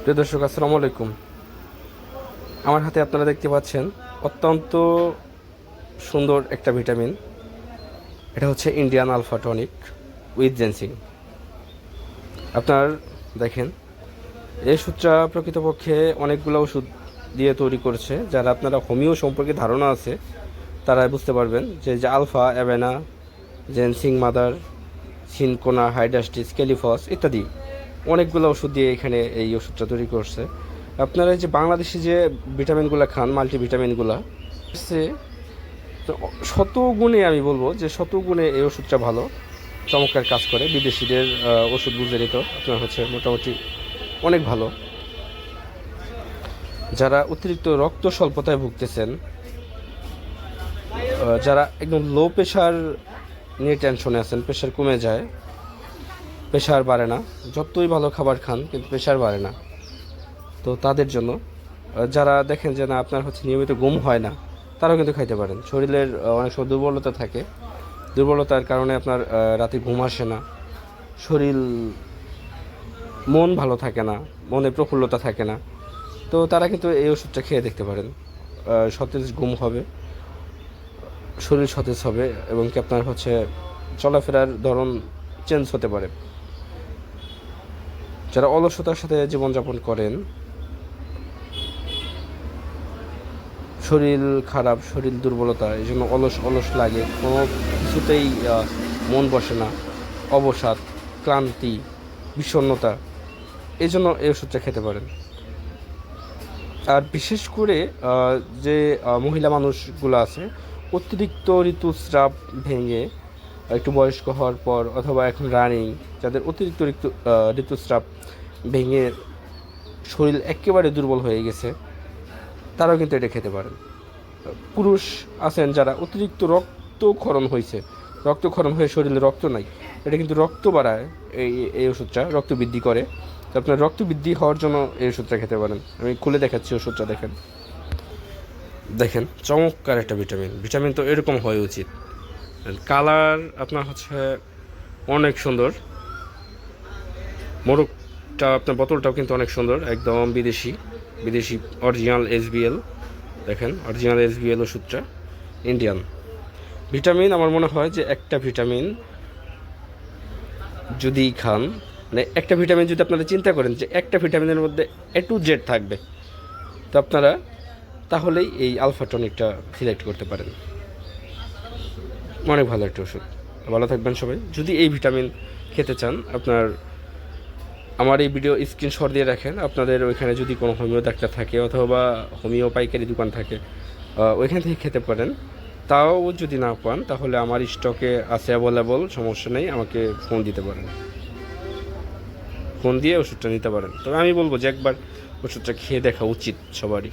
প্রিয় দর্শক, আসসালামু আলাইকুম। আমার হাতে আপনারা দেখতে পাচ্ছেন অত্যন্ত সুন্দর একটা ভিটামিন। এটা হচ্ছে ইন্ডিয়ান আলফা টনিক উইথ জেনসিং। আপনার দেখেন, এই ওষুধটা প্রকৃতপক্ষে অনেকগুলো ওষুধ দিয়ে তৈরি করেছে। যারা আপনারা হোমিও সম্পর্কে ধারণা আছে তারা বুঝতে পারবেন যে আলফা, avena, ginseng mother, cinchona, hydrastis, ক্যালিফস ইত্যাদি অনেকগুলো ওষুধ দিয়ে এখানে এই ওষুধটা তৈরি করছে। আপনারা যে বাংলাদেশি যে ভিটামিনগুলো খান, মাল্টিভিটামিনগুলো, সে তো শত গুণে আমি বলবো যে শত গুণে এই ওষুধটা ভালো, চমৎকার কাজ করে। বিদেশিদের ওষুধ বুঝে নিত আপনার হচ্ছে মোটামুটি অনেক ভালো। যারা অতিরিক্ত রক্ত স্বল্পতায় ভুগতেছেন, যারা একদম লো প্রেশার নিয়ে টেনশনে আছেন, প্রেশার কমে যায়, প্রেশার বাড়ে না, যতই ভালো খাবার খান কিন্তু প্রেশার বাড়ে না, তো তাদের জন্য। যারা দেখেন যে না আপনার হচ্ছে নিয়মিত ঘুম হয় না, তারাও কিন্তু খাইতে পারেন। শরীরের অনেক সময় দুর্বলতা থাকে, দুর্বলতার কারণে আপনার রাতে ঘুম আসে না, শরীর মন ভালো থাকে না, মনে প্রফুল্লতা থাকে না, তো তারা কিন্তু এই ওষুধটা খেয়ে দেখতে পারেন। সতেজ ঘুম হবে, শরীর সতেজ হবে, এবং কি আপনার হচ্ছে চলাফেরার ধরন চেঞ্জ হতে পারে। যারা অলসতার সাথে জীবনযাপন করেন, শরীর খারাপ, শরীর দুর্বলতা, এই জন্য অলস অলস লাগে, কোনো কিছুতেই মন বসে না, অবসাদ, ক্লান্তি, বিষণ্ণতা, এই জন্য এই ওষুধটা খেতে পারেন। আর বিশেষ করে যে মহিলা মানুষগুলো আছে, অতিরিক্ত ঋতুস্রাব ভেঙে একটু বয়স্ক হওয়ার পর, অথবা এখন রানিং, যাদের অতিরিক্ত ঋতুস্রাব ভেঙে শরীর একেবারে দুর্বল হয়ে গেছে, তারাও কিন্তু এটা খেতে পারেন। পুরুষ আছেন যারা অতিরিক্ত রক্তক্ষরণ হয়েছে, রক্তক্ষরণ হয়ে শরীরে রক্ত নাই, এটা কিন্তু রক্ত বাড়ায়। এই ওষুধটা রক্ত বৃদ্ধি করে, তো আপনার রক্ত বৃদ্ধি হওয়ার জন্য এই ওষুধটা খেতে পারেন। আমি খুলে দেখাচ্ছি ওষুধটা, দেখেন দেখেন চমৎকার একটা ভিটামিন। ভিটামিন তো এরকম হওয়া উচিত। কালার আপনার হচ্ছে অনেক সুন্দর, মোড়কটা আপনার বোতলটাও কিন্তু অনেক সুন্দর, একদম বিদেশি বিদেশি অরিজিনাল এসবিএল। দেখেন অরিজিনাল এসবিএল ওষুধটা ইন্ডিয়ান ভিটামিন। আমার মনে হয় যে একটা ভিটামিন যদি খান, মানে একটা ভিটামিন যদি আপনারা চিন্তা করেন যে একটা ভিটামিনের মধ্যে A to Z থাকবে, তো আপনারা তাহলেই এই আলফা টনিকটা সিলেক্ট করতে পারেন। অনেক ভালো একটা ওষুধ। ভালো থাকবেন সবাই। যদি এই ভিটামিন খেতে চান, আপনার আমার এই ভিডিও স্ক্রিনশট দিয়ে রাখেন। আপনাদের ওইখানে যদি কোনো হোমিও ডাক্তার থাকে, অথবা হোমিও পাইকারি দোকান থাকে, ওইখান থেকে খেতে পারেন। তাও যদি না পান, তাহলে আমার স্টকে আছে অ্যাভেলেবল, সমস্যা নেই, আমাকে ফোন দিতে পারেন, ফোন দিয়ে ওষুধটা নিতে পারেন। তবে আমি বলবো যে একবার ওষুধটা খেয়ে দেখা উচিত সবারই।